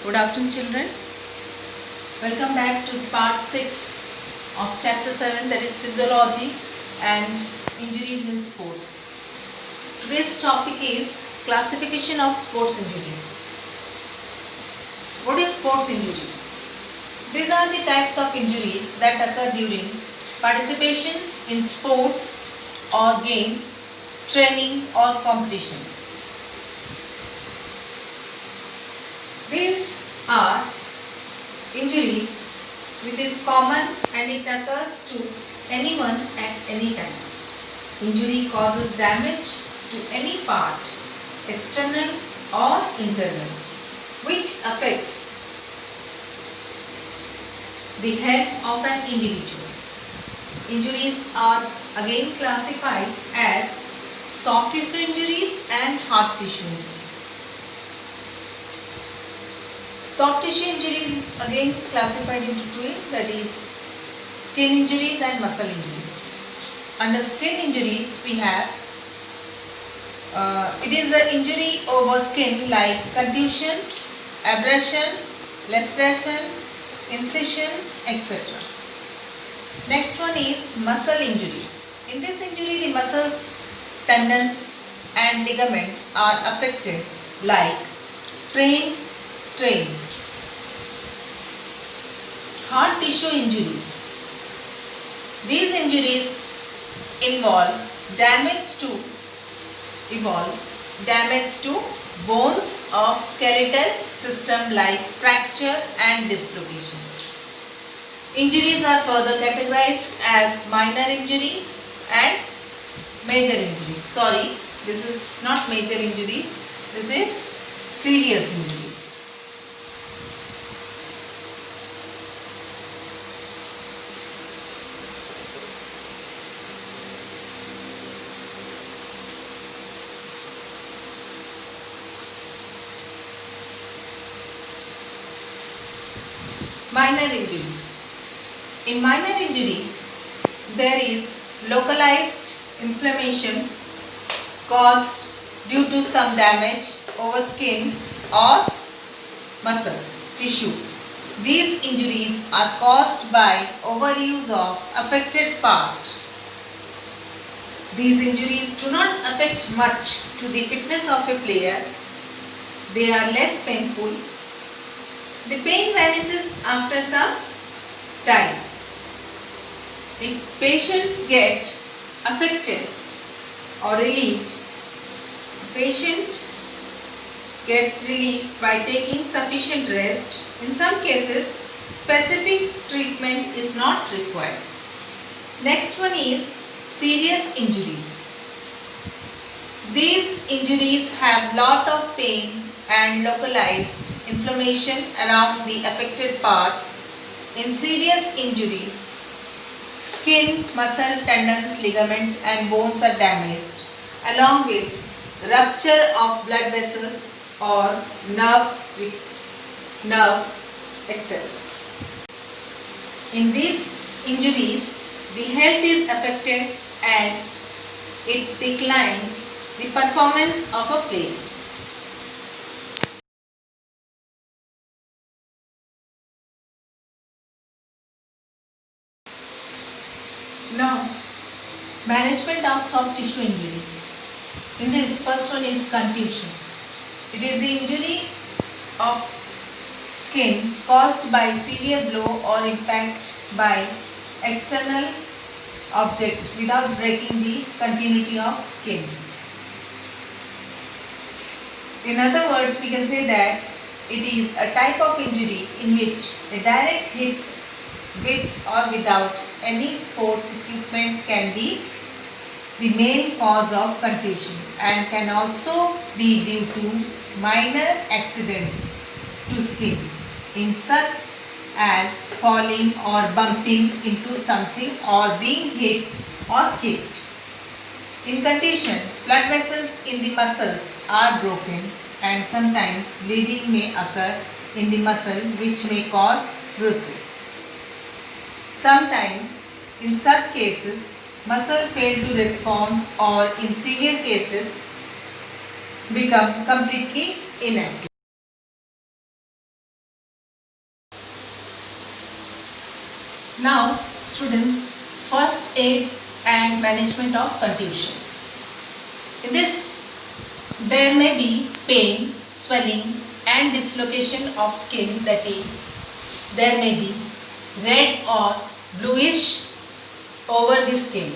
Good afternoon, children. Welcome back to part 6 of chapter 7, that is physiology and injuries in sports. Today's topic is classification of sports injuries. What is sports injury? These are the types of injuries that occur during participation in sports or games, training or competitions. These are injuries which is common and it occurs to anyone at any time. Injury causes damage to any part, external or internal, which affects the health of an individual. Injuries are again classified as soft tissue injuries and hard tissue injuries. Soft tissue injuries again classified into two, that is skin injuries and muscle injuries. Under skin injuries we have it is an injury over skin like contusion, abrasion, laceration, incision, etc. Next one is muscle injuries. In this injury the muscles, tendons and ligaments are affected like sprain, strain. Hard tissue injuries. These injuries involve damage to bones of skeletal system like fracture and dislocation. Injuries are further categorized as minor injuries and major injuries. Sorry, this is not major injuries, this is serious injuries. Minor injuries. In minor injuries, there is localized inflammation caused due to some damage over skin or muscles, tissues. These injuries are caused by overuse of affected part. These injuries do not affect much to the fitness of a player. They are less painful. The pain vanishes after some time. If patients get affected or relieved, patient gets relieved by taking sufficient rest. In some cases, specific treatment is not required. Next one is serious injuries. These injuries have lot of pain and localized inflammation around the affected part. In serious injuries, skin, muscle, tendons, ligaments and bones are damaged, along with rupture of blood vessels or nerves, etc. In these injuries, the health is affected and it declines the performance of a player. Now, management of soft tissue injuries. In this, first one is contusion. It is the injury of skin caused by severe blow or impact by external object without breaking the continuity of skin. In other words, we can say that it is a type of injury in which a direct hit with or without any sports equipment can be the main cause of contusion and can also be due to minor accidents to skin, in such as falling or bumping into something or being hit or kicked. In contusion, blood vessels in the muscles are broken and sometimes bleeding may occur in the muscle, which may cause bruising. Sometimes, in such cases, muscle fail to respond or in severe cases become completely inactive. Now, students, first aid and management of contusion. In this, there may be pain, swelling and dislocation of skin, that is, there may be red or bluish over the skin.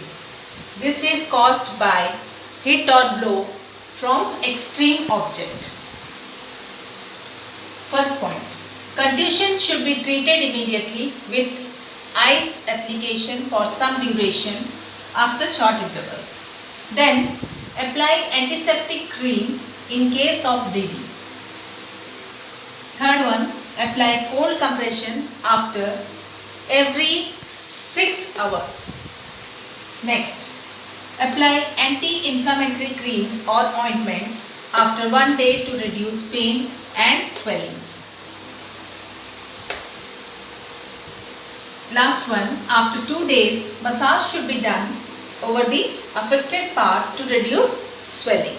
This is caused by hit or blow from extreme object. First point, contusion should be treated immediately with ice application for some duration after short intervals. Then apply antiseptic cream in case of bleeding. Third one, apply cold compression after every 6 hours. Next, apply anti-inflammatory creams or ointments after 1 day to reduce pain and swellings. Last one, after 2 days, massage should be done over the affected part to reduce swelling.